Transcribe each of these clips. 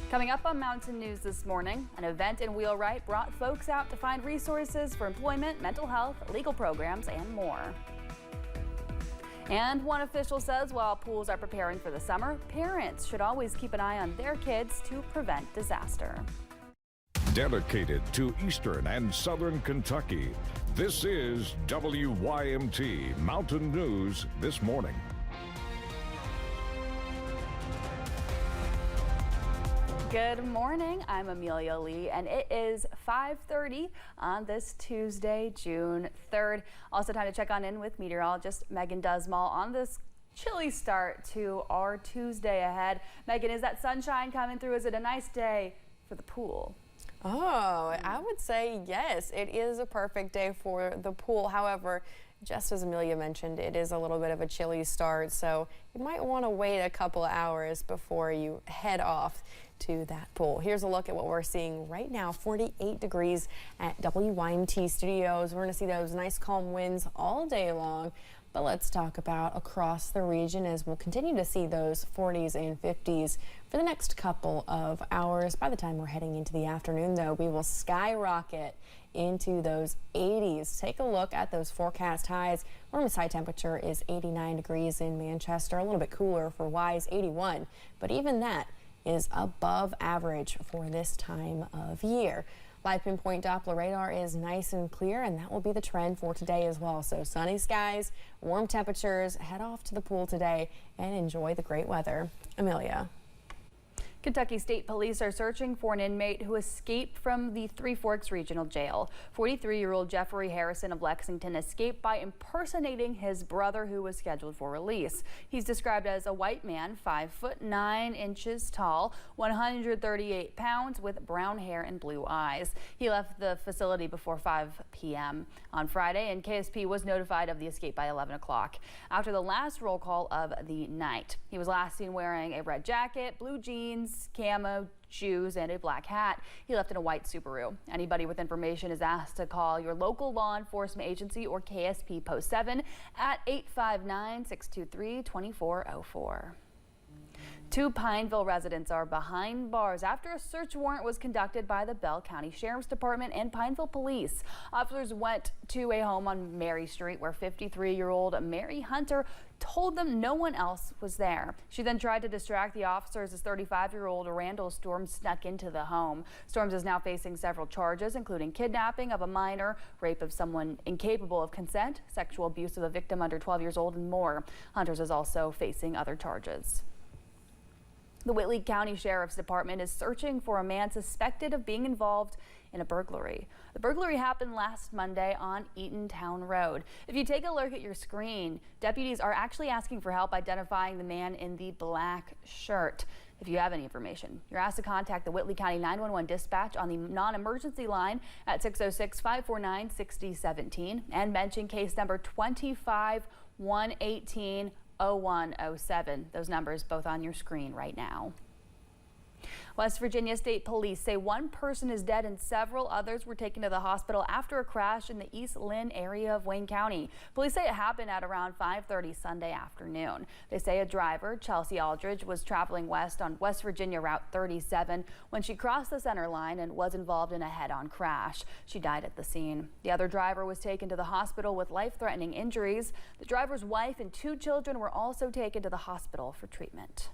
Coming up on Mountain News this morning, an event in Wheelwright brought folks out to find resources for employment, mental health, legal programs, and more. And one official says while pools are preparing for the summer, parents should always keep an eye on their kids to prevent disaster. Dedicated to Eastern and Southern Kentucky, this is WYMT Mountain News this morning. Good morning, I'm Amelia Lee, and it is 5:30 on this Tuesday, June 3rd. Also time to check on in with meteorologist Megan Dusmall on this chilly start to our Tuesday ahead. Megan, is that sunshine coming through? Is it a nice day for the pool? Oh, I would say yes. It is a perfect day for the pool. However, just as Amelia mentioned, it is a little bit of a chilly start, so you might want to wait a couple of hours before you head off to that pool. Here's a look at what we're seeing right now. 48 degrees at WYMT Studios. We're going to see those nice calm winds all day long. But let's talk about across the region as we'll continue to see those 40s and 50s for the next couple of hours. By the time we're heading into the afternoon, though, we will skyrocket into those 80s. Take a look at those forecast highs. Warmest high temperature is 89 degrees in Manchester, a little bit cooler for Wise, 81. But even that is above average for this time of year. Live pinpoint Doppler radar is nice and clear, and that will be the trend for today as well. So sunny skies, warm temperatures, head off to the pool today and enjoy the great weather. Amelia. Kentucky State Police are searching for an inmate who escaped from the Three Forks Regional Jail. 43-year-old Jeffrey Harrison of Lexington escaped by impersonating his brother, who was scheduled for release. He's described as a white man, 5'9" tall, 138 pounds, with brown hair and blue eyes. He left the facility before 5 p.m. on Friday, and KSP was notified of the escape by 11 o'clock. After the last roll call of the night, he was last seen wearing a red jacket, blue jeans, camo shoes, and a black hat. He left in a white Subaru. Anybody with information is asked to call your local law enforcement agency or KSP Post 7 at 859-623-2404. Two Pineville residents are behind bars after a search warrant was conducted by the Bell County Sheriff's Department and Pineville Police. Officers went to a home on Mary Street where 53-year-old Mary Hunter told them no one else was there. She then tried to distract the officers as 35-year-old Randall Storms snuck into the home. Storms is now facing several charges, including kidnapping of a minor, rape of someone incapable of consent, sexual abuse of a victim under 12 years old, and more. Hunters is also facing other charges. The Whitley County Sheriff's Department is searching for a man suspected of being involved in a burglary. The burglary happened last Monday on Eatontown Road. If you take a look at your screen, deputies are actually asking for help identifying the man in the black shirt. If you have any information, you're asked to contact the Whitley County 911 dispatch on the non-emergency line at 606-549-6017 and mention case number 25118. 0107. Those numbers both on your screen right now. West Virginia State Police say one person is dead and several others were taken to the hospital after a crash in the East Lynn area of Wayne County. Police say it happened at around 5:30 Sunday afternoon. They say a driver, Chelsea Aldridge, was traveling west on West Virginia Route 37 when she crossed the center line and was involved in a head-on crash. She died at the scene. The other driver was taken to the hospital with life-threatening injuries. The driver's wife and 2 children were also taken to the hospital for treatment.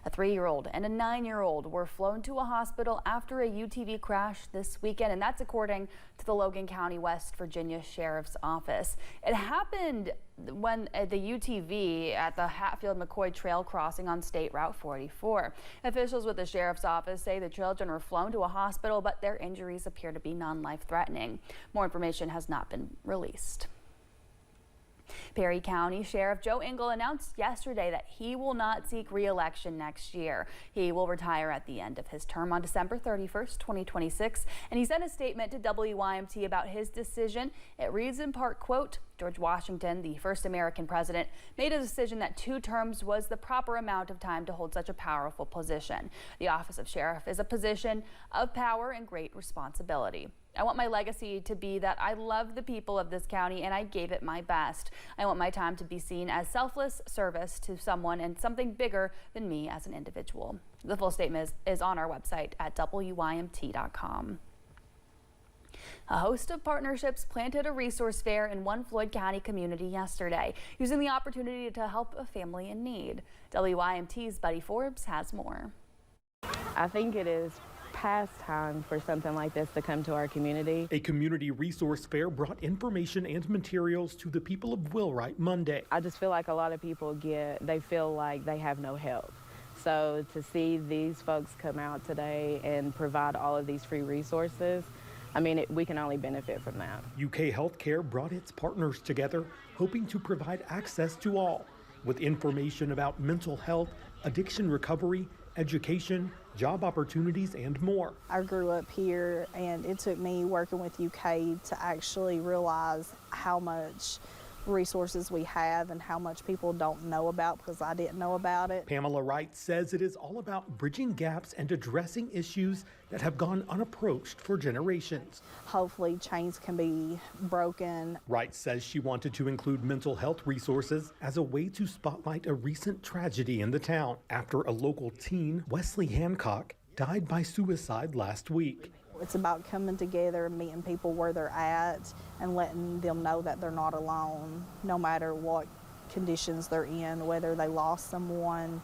A 3-year-old and a 9-year-old were flown to a hospital after a UTV crash this weekend, and that's according to the Logan County, West Virginia Sheriff's Office. It happened when the UTV at the Hatfield-McCoy Trail crossing on State Route 44. Officials with the Sheriff's Office say the children were flown to a hospital, but their injuries appear to be non-life-threatening. More information has not been released. Perry County Sheriff Joe Engel announced yesterday that he will not seek re-election next year. He will retire at the end of his term on December 31st, 2026, and he sent a statement to WYMT about his decision. It reads in part, quote, George Washington, the first American president, made a decision that 2 terms was the proper amount of time to hold such a powerful position. The office of sheriff is a position of power and great responsibility. I want my legacy to be that I love the people of this county and I gave it my best. I want my time to be seen as selfless service to someone and something bigger than me as an individual. The full statement is on our website at WYMT.com. A host of partnerships planted a resource fair in one Floyd County community yesterday, using the opportunity to help a family in need. WYMT's Buddy Forbes has more. I think it is past time for something like this to come to our community. A community resource fair brought information and materials to the people of Wheelwright Monday. I just feel like a lot of people they feel like they have no help. So to see these folks come out today and provide all of these free resources, I mean, we can only benefit from that. UK Healthcare brought its partners together, hoping to provide access to all, with information about mental health, addiction recovery, education, job opportunities, and more. I grew up here, and it took me working with UK to actually realize how much resources we have and how much people don't know about, because I didn't know about it. Pamela Wright says it is all about bridging gaps and addressing issues that have gone unapproached for generations. Hopefully chains can be broken. Wright says she wanted to include mental health resources as a way to spotlight a recent tragedy in the town after a local teen, Wesley Hancock, died by suicide last week. It's about coming together and meeting people where they're at and letting them know that they're not alone, no matter what conditions they're in, whether they lost someone,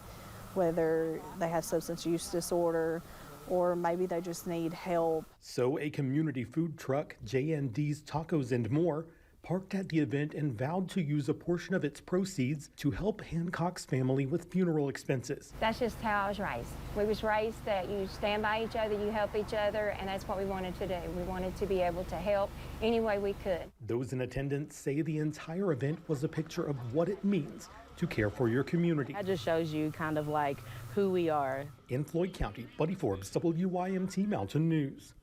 whether they have substance use disorder, or maybe they just need help. So a community food truck, J&D's Tacos and More, parked at the event and vowed to use a portion of its proceeds to help Hancock's family with funeral expenses. That's just how I was raised. We was raised that you stand by each other, you help each other, and that's what we wanted to do. We wanted to be able to help any way we could. Those in attendance say the entire event was a picture of what it means to care for your community. That just shows you kind of like who we are. In Floyd County, Buddy Forbes, WYMT Mountain News.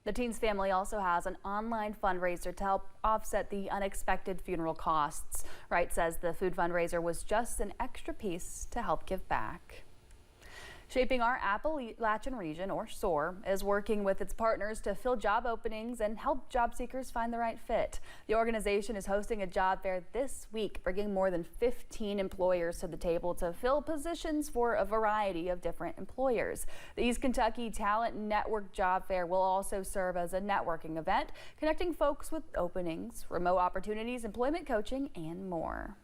The teen's family also has an online fundraiser to help offset the unexpected funeral costs. Wright says the food fundraiser was just an extra piece to help give back. Shaping Our Appalachian Region, or SOAR, is working with its partners to fill job openings and help job seekers find the right fit. The organization is hosting a job fair this week, bringing more than 15 employers to the table to fill positions for a variety of different employers. The East Kentucky Talent Network Job Fair will also serve as a networking event, connecting folks with openings, remote opportunities, employment coaching, and more.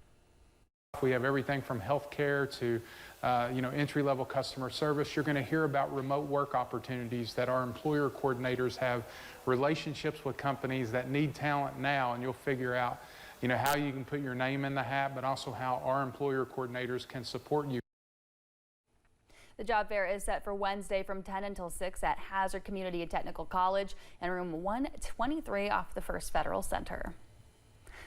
We have everything from healthcare to entry-level customer service. You're going to hear about remote work opportunities that our employer coordinators have relationships with companies that need talent now, and you'll figure out how you can put your name in the hat, but also how our employer coordinators can support you. The job fair is set for Wednesday from 10 until 6 at Hazard Community and Technical College in room 123 off the First Federal Center.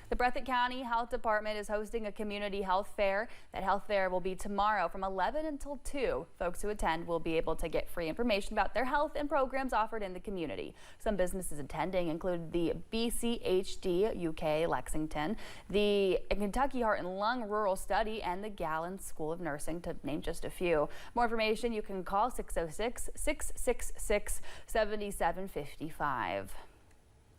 The Breathitt County Health Department is hosting a community health fair. That health fair will be tomorrow from 11 until 2. Folks who attend will be able to get free information about their health and programs offered in the community. Some businesses attending include the BCHD UK Lexington, the Kentucky Heart and Lung Rural Study, and the Gallon School of Nursing, to name just a few. More information, you can call 606-666-7755.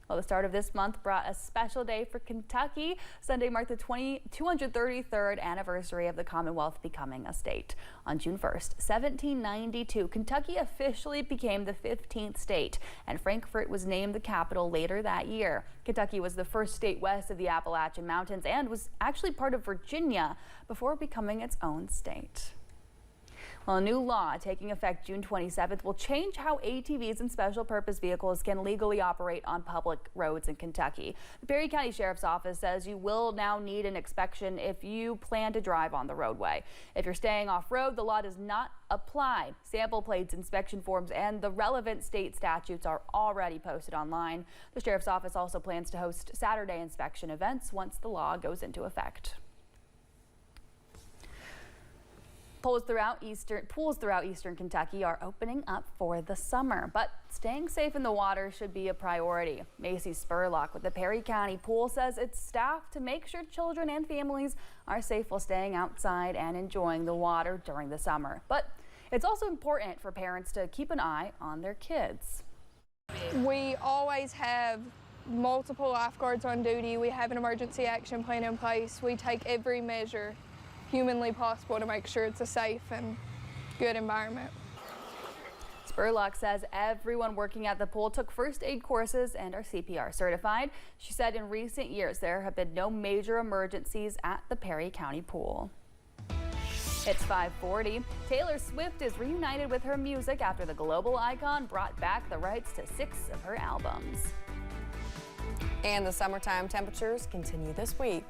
Well, the start of this month brought a special day for Kentucky. Sunday marked the 233rd anniversary of the Commonwealth becoming a state. On June 1st, 1792, Kentucky officially became the 15th state, and Frankfort was named the capital later that year. Kentucky was the first state west of the Appalachian Mountains and was actually part of Virginia before becoming its own state. Well, a new law taking effect June 27th will change how ATVs and special purpose vehicles can legally operate on public roads in Kentucky. The Perry County Sheriff's Office says you will now need an inspection if you plan to drive on the roadway. If you're staying off-road, the law does not apply. Sample plates, inspection forms, and the relevant state statutes are already posted online. The Sheriff's Office also plans to host Saturday inspection events once the law goes into effect. Pools throughout eastern Kentucky are opening up for the summer, but staying safe in the water should be a priority. Macy Spurlock with the Perry County Pool says it's staffed to make sure children and families are safe while staying outside and enjoying the water during the summer. But it's also important for parents to keep an eye on their kids. We always have multiple lifeguards on duty. We have an emergency action plan in place. We take every measure humanly possible to make sure it's a safe and good environment. Spurlock says everyone working at the pool took first aid courses and are CPR certified. She said in recent years there have been no major emergencies at the Perry County pool. It's 5:40. Taylor Swift is reunited with her music after the global icon brought back the rights to 6 of her albums. And the summertime temperatures continue this week.